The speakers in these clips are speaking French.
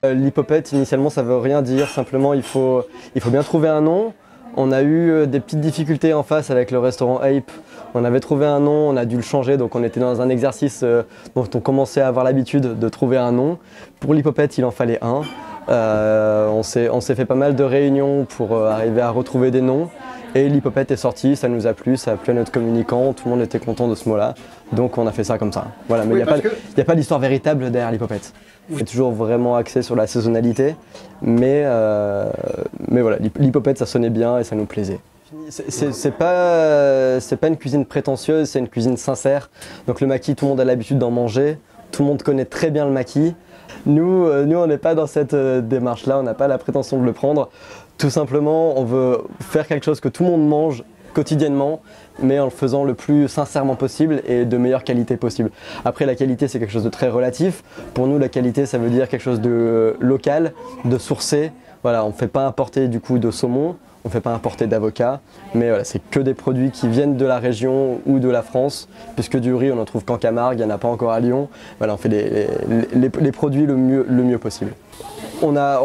L'hypopète, initialement, ça veut rien dire, simplement il faut bien trouver un nom. On a eu des petites difficultés en face avec le restaurant Ape. On avait trouvé un nom, on a dû le changer, donc on était dans un exercice dont on commençait à avoir l'habitude de trouver un nom. Pour l'hypopète, il en fallait un. On s'est fait pas mal de réunions pour arriver à retrouver des noms. Et l'hypopète est sorti, ça nous a plu, ça a plu à notre communicant, tout le monde était content de ce mot-là. Donc on a fait ça comme ça. Voilà, mais il n'y a pas d'histoire véritable derrière l'hypopète. C'est toujours vraiment axé sur la saisonnalité, mais voilà, l'hypopète ça sonnait bien et ça nous plaisait. C'est pas une cuisine prétentieuse, c'est une cuisine sincère. Donc le maquis, tout le monde a l'habitude d'en manger, tout le monde connaît très bien le maquis. Nous on n'est pas dans cette démarche-là, on n'a pas la prétention de le prendre. Tout simplement, on veut faire quelque chose que tout le monde mange quotidiennement, mais en le faisant le plus sincèrement possible et de meilleure qualité possible. Après, la qualité, c'est quelque chose de très relatif. Pour nous, la qualité, ça veut dire quelque chose de local, de sourcé. Voilà, on ne fait pas importer du coup de saumon, on ne fait pas importer d'avocat, mais voilà, c'est que des produits qui viennent de la région ou de la France, puisque du riz, on en trouve qu'en Camargue, il n'y en a pas encore à Lyon. Voilà, on fait les produits le mieux possible. On a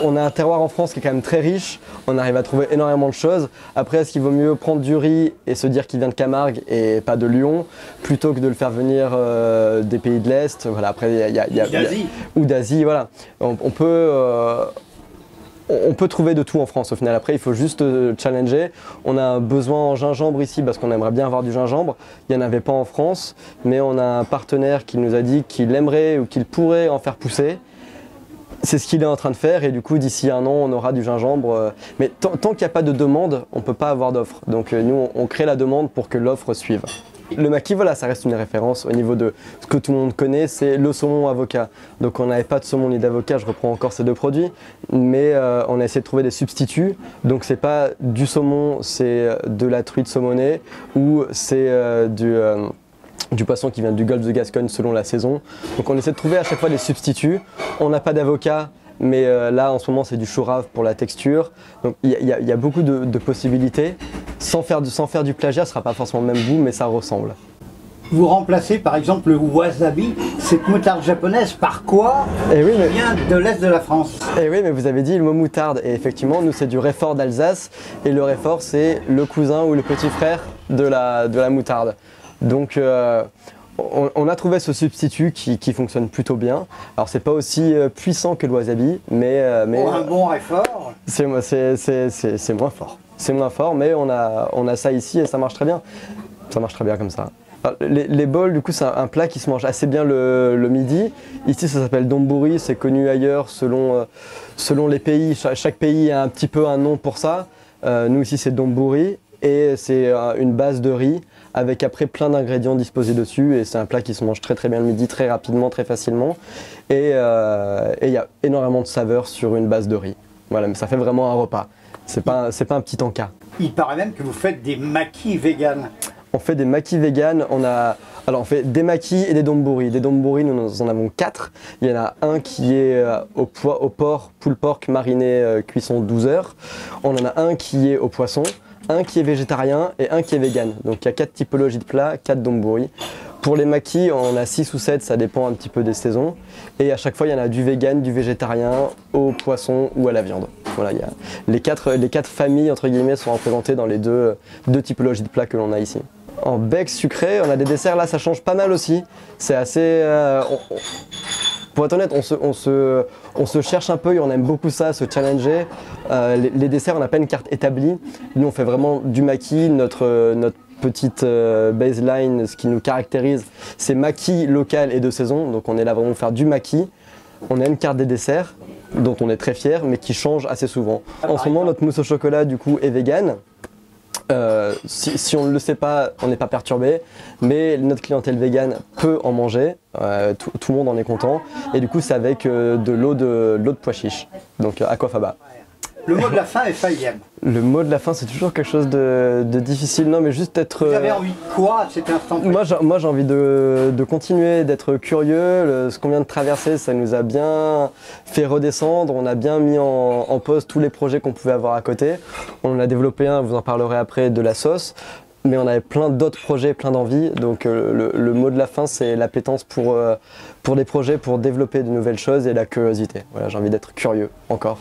un terroir en France qui est quand même très riche, on arrive à trouver énormément de choses. Après, est-ce qu'il vaut mieux prendre du riz et se dire qu'il vient de Camargue et pas de Lyon, plutôt que de le faire venir des pays de l'Est. Voilà, après, ou d'Asie, voilà. On peut trouver de tout en France au final. Après, il faut juste challenger. On a un besoin en gingembre ici parce qu'on aimerait bien avoir du gingembre. Il n'y en avait pas en France, mais on a un partenaire qui nous a dit qu'il aimerait ou qu'il pourrait en faire pousser. C'est ce qu'il est en train de faire et du coup d'ici un an on aura du gingembre. Mais tant qu'il n'y a pas de demande, on ne peut pas avoir d'offre. Donc nous on crée la demande pour que l'offre suive. Le maquis, voilà, ça reste une référence au niveau de ce que tout le monde connaît, c'est le saumon avocat. Donc on n'avait pas de saumon ni d'avocat, je reprends encore ces deux produits, mais on a essayé de trouver des substituts. Donc c'est pas du saumon, c'est de la truite saumonée ou c'est du poisson qui vient du golfe de Gascogne selon la saison. Donc on essaie de trouver à chaque fois des substituts. On n'a pas d'avocat, mais là en ce moment c'est du chou rave pour la texture. Donc il y a beaucoup de possibilités. Sans faire du plagiat, ce ne sera pas forcément le même goût, mais ça ressemble. Vous remplacez par exemple le wasabi, cette moutarde japonaise, par quoi qui vient de l'Est de la France? Eh oui, mais vous avez dit le mot moutarde. Et effectivement, nous c'est du Réfort d'Alsace. Et le Réfort, c'est le cousin ou le petit frère de la moutarde. Donc on a trouvé ce substitut qui fonctionne plutôt bien. Alors c'est pas aussi puissant que le wasabi, mais pour un bon Réfort, c'est moins fort. C'est moins fort, mais on a ça ici et ça marche très bien. Ça marche très bien comme ça. Alors, les bols, du coup, c'est un plat qui se mange assez bien le midi. Ici, ça s'appelle donburi, c'est connu ailleurs selon les pays. Chaque pays a un petit peu un nom pour ça. Nous ici, c'est donburi et c'est une base de riz avec après plein d'ingrédients disposés dessus et c'est un plat qui se mange très très bien le midi, très rapidement, très facilement et il y a énormément de saveurs sur une base de riz. Voilà, mais ça fait vraiment un repas. C'est pas un petit encas. Il paraît même que vous faites des maquis véganes. On fait des maquis véganes, on fait des maquis et des donburi. Des donburi, nous en avons 4. Il y en a un qui est au porc, pulled pork mariné cuisson 12 heures. On en a un qui est au poisson, un qui est végétarien et un qui est vegan. Donc il y a 4 typologies de plats, 4 donburi. Pour les maquis, on a 6 ou 7, ça dépend un petit peu des saisons. Et à chaque fois, il y en a du vegan, du végétarien, au poisson ou à la viande. Voilà, les quatre familles entre guillemets sont représentées dans les deux typologies de plats que l'on a ici. En bec sucré, on a des desserts là, ça change pas mal aussi. C'est assez... pour être honnête, on se cherche un peu et on aime beaucoup ça, se challenger. Les desserts, on n'a pas une carte établie. Nous, on fait vraiment du maquis, notre petite baseline, ce qui nous caractérise, c'est maquis local et de saison. Donc on est là vraiment pour faire du maquis. On a une carte des desserts dont on est très fier, mais qui change assez souvent. En ce moment, notre mousse au chocolat du coup est vegan. Si on ne le sait pas, on n'est pas perturbé, mais notre clientèle végane peut en manger, tout le monde en est content, et du coup c'est avec de l'eau de pois chiche, donc aquafaba. Le mot de la fin est Fayem. Le mot de la fin, c'est toujours quelque chose de difficile. Non, mais juste être... Vous avez envie de quoi à cet instant? Moi, j'ai envie de continuer, d'être curieux. Ce qu'on vient de traverser, ça nous a bien fait redescendre. On a bien mis en pause tous les projets qu'on pouvait avoir à côté. On en a développé un, vous en parlerez après, de la sauce. mais on avait plein d'autres projets, plein d'envies. Donc le mot de la fin, c'est l'appétence pour des projets, pour développer de nouvelles choses et la curiosité. Voilà, j'ai envie d'être curieux encore.